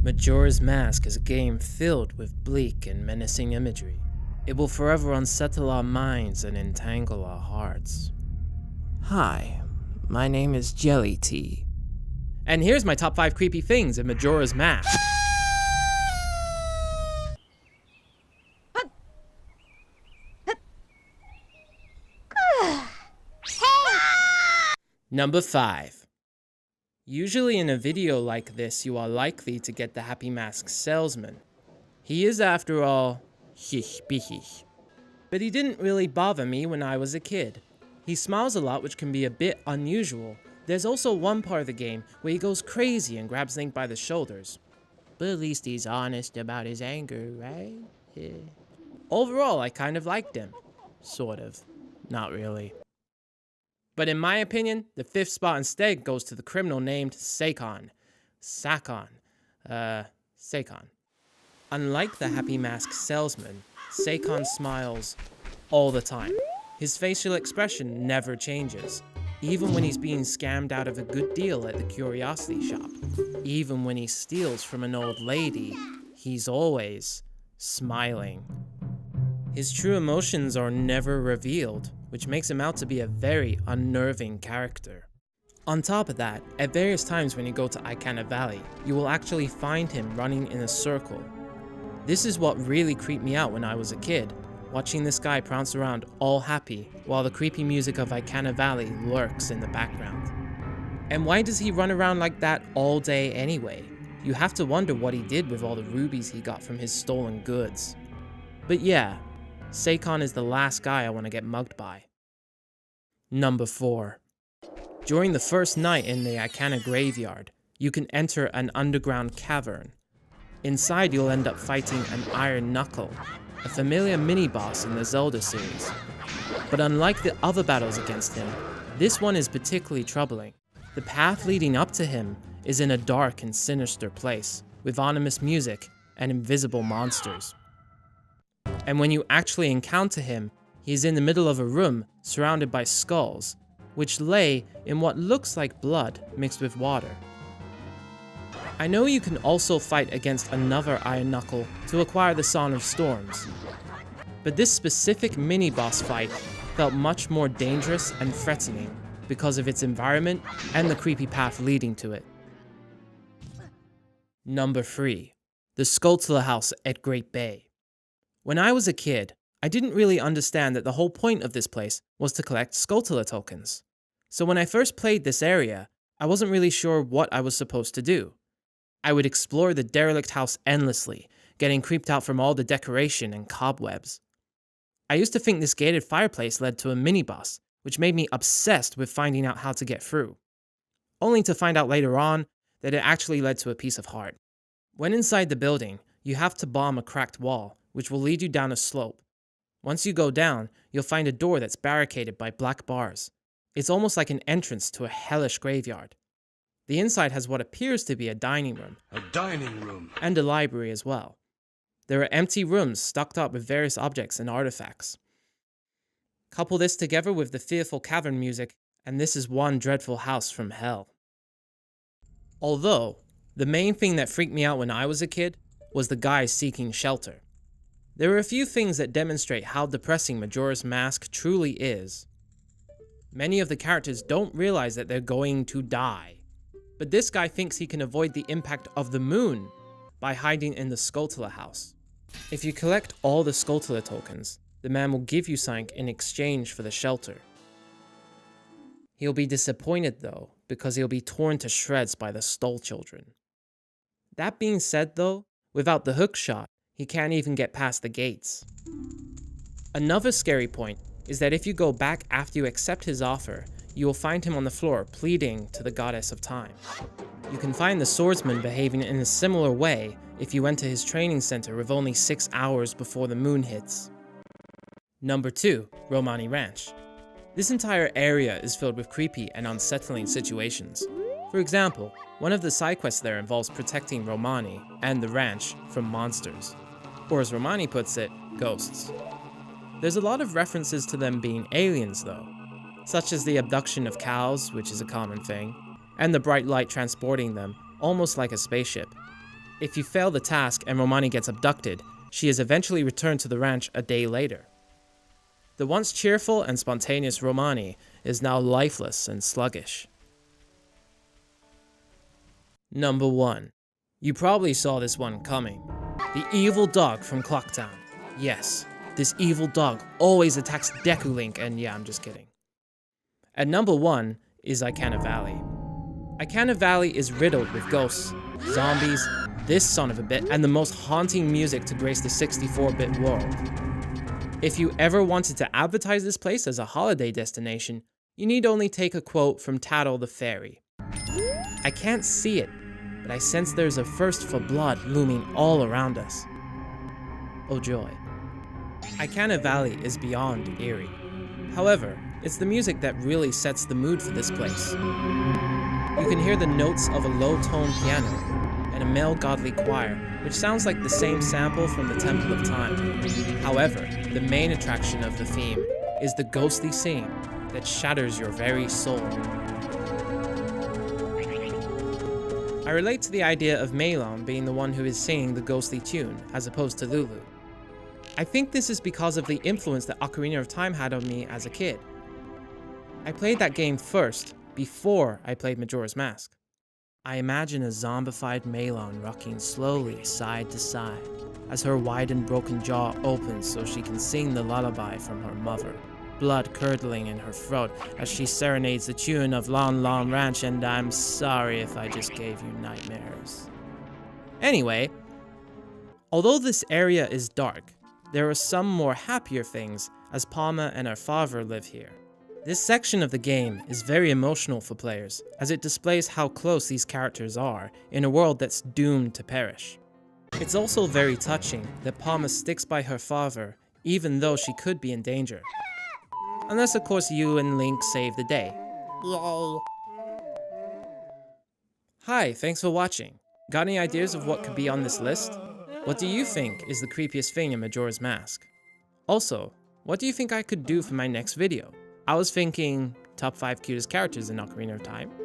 Majora's Mask is a game filled with bleak and menacing imagery. It will forever unsettle our minds and entangle our hearts. Hi, my name is Jelly Tea. And here's my top 5 creepy things in Majora's Mask. Number 5. Usually in a video like this, you are likely to get the Happy Mask salesman. He is, after all, hish. But he didn't really bother me when I was a kid. He smiles a lot, which can be a bit unusual. There's also one part of the game where he goes crazy and grabs Link by the shoulders. But at least he's honest about his anger, right? Yeah. Overall, I kind of liked him. Sort of. Not really. But in my opinion, the 5th spot instead goes to the criminal named Sakon. Unlike the Happy Mask salesman, Sakon smiles all the time. His facial expression never changes, even when he's being scammed out of a good deal at the curiosity shop. Even when he steals from an old lady, he's always smiling. His true emotions are never revealed, which makes him out to be a very unnerving character. On top of that, at various times when you go to Ikana Valley, you will actually find him running in a circle. This is what really creeped me out when I was a kid, watching this guy prance around all happy while the creepy music of Ikana Valley lurks in the background. And why does he run around like that all day anyway? You have to wonder what he did with all the rubies he got from his stolen goods. But yeah, Sakon is the last guy I want to get mugged by. Number 4. During the first night in the Ikana graveyard, you can enter an underground cavern. Inside you'll end up fighting an Iron Knuckle, a familiar mini-boss in the Zelda series. But unlike the other battles against him, this one is particularly troubling. The path leading up to him is in a dark and sinister place, with ominous music and invisible monsters. And when you actually encounter him, he is in the middle of a room surrounded by skulls, which lay in what looks like blood mixed with water. I know you can also fight against another Iron Knuckle to acquire the Song of Storms, but this specific mini-boss fight felt much more dangerous and threatening because of its environment and the creepy path leading to it. Number 3. The Skulltula House at Great Bay. When I was a kid, I didn't really understand that the whole point of this place was to collect Skulltula tokens. So when I first played this area, I wasn't really sure what I was supposed to do. I would explore the derelict house endlessly, getting creeped out from all the decoration and cobwebs. I used to think this gated fireplace led to a mini-boss, which made me obsessed with finding out how to get through. Only to find out later on that it actually led to a piece of heart. When inside the building, you have to bomb a cracked wall, which will lead you down a slope. Once you go down, you'll find a door that's barricaded by black bars. It's almost like an entrance to a hellish graveyard. The inside has what appears to be a dining room. And a library as well. There are empty rooms stocked up with various objects and artifacts. Couple this together with the fearful cavern music, and this is one dreadful house from hell. Although, the main thing that freaked me out when I was a kid was the guy seeking shelter. There are a few things that demonstrate how depressing Majora's Mask truly is. Many of the characters don't realize that they're going to die. But this guy thinks he can avoid the impact of the moon by hiding in the Skulltula house. If you collect all the Skulltula tokens, the man will give you something in exchange for the shelter. He'll be disappointed though, because he'll be torn to shreds by the Stole Children. That being said though, without the hook shot, he can't even get past the gates. Another scary point is that if you go back after you accept his offer, you will find him on the floor pleading to the goddess of time. You can find the swordsman behaving in a similar way if you went to his training center with only 6 hours before the moon hits. Number 2, Romani Ranch. This entire area is filled with creepy and unsettling situations. For example, one of the side quests there involves protecting Romani and the ranch from monsters. Or as Romani puts it, ghosts. There's a lot of references to them being aliens though, such as the abduction of cows, which is a common thing, and the bright light transporting them, almost like a spaceship. If you fail the task and Romani gets abducted, she is eventually returned to the ranch a day later. The once cheerful and spontaneous Romani is now lifeless and sluggish. Number 1. You probably saw this one coming. The evil dog from Clocktown. Yes, this evil dog always attacks Deku Link, and yeah, I'm just kidding. At number 1 is Icana Valley. Icana Valley is riddled with ghosts, zombies, this son of a bit, and the most haunting music to grace the 64-bit world. If you ever wanted to advertise this place as a holiday destination, you need only take a quote from Tattle the Fairy. I can't see it, but I sense there's a thirst for blood looming all around us. Oh joy. Icana Valley is beyond eerie. However, it's the music that really sets the mood for this place. You can hear the notes of a low-toned piano and a male godly choir, which sounds like the same sample from the Temple of Time. However, the main attraction of the theme is the ghostly singing that shatters your very soul. I relate to the idea of Melon being the one who is singing the ghostly tune, as opposed to Lulu. I think this is because of the influence that Ocarina of Time had on me as a kid. I played that game first, before I played Majora's Mask. I imagine a zombified Melon rocking slowly side to side, as her wide and broken jaw opens so she can sing the lullaby from her mother, blood curdling in her throat as she serenades the tune of Lon Lon Ranch, and I'm sorry if I just gave you nightmares. Anyway, although this area is dark, there are some more happier things as Palma and her father live here. This section of the game is very emotional for players, as it displays how close these characters are in a world that's doomed to perish. It's also very touching that Palma sticks by her father even though she could be in danger. Unless of course you and Link save the day. Yay! Hi, thanks for watching. Got any ideas of what could be on this list? What do you think is the creepiest thing in Majora's Mask? Also, what do you think I could do for my next video? I was thinking top 5 cutest characters in Ocarina of Time.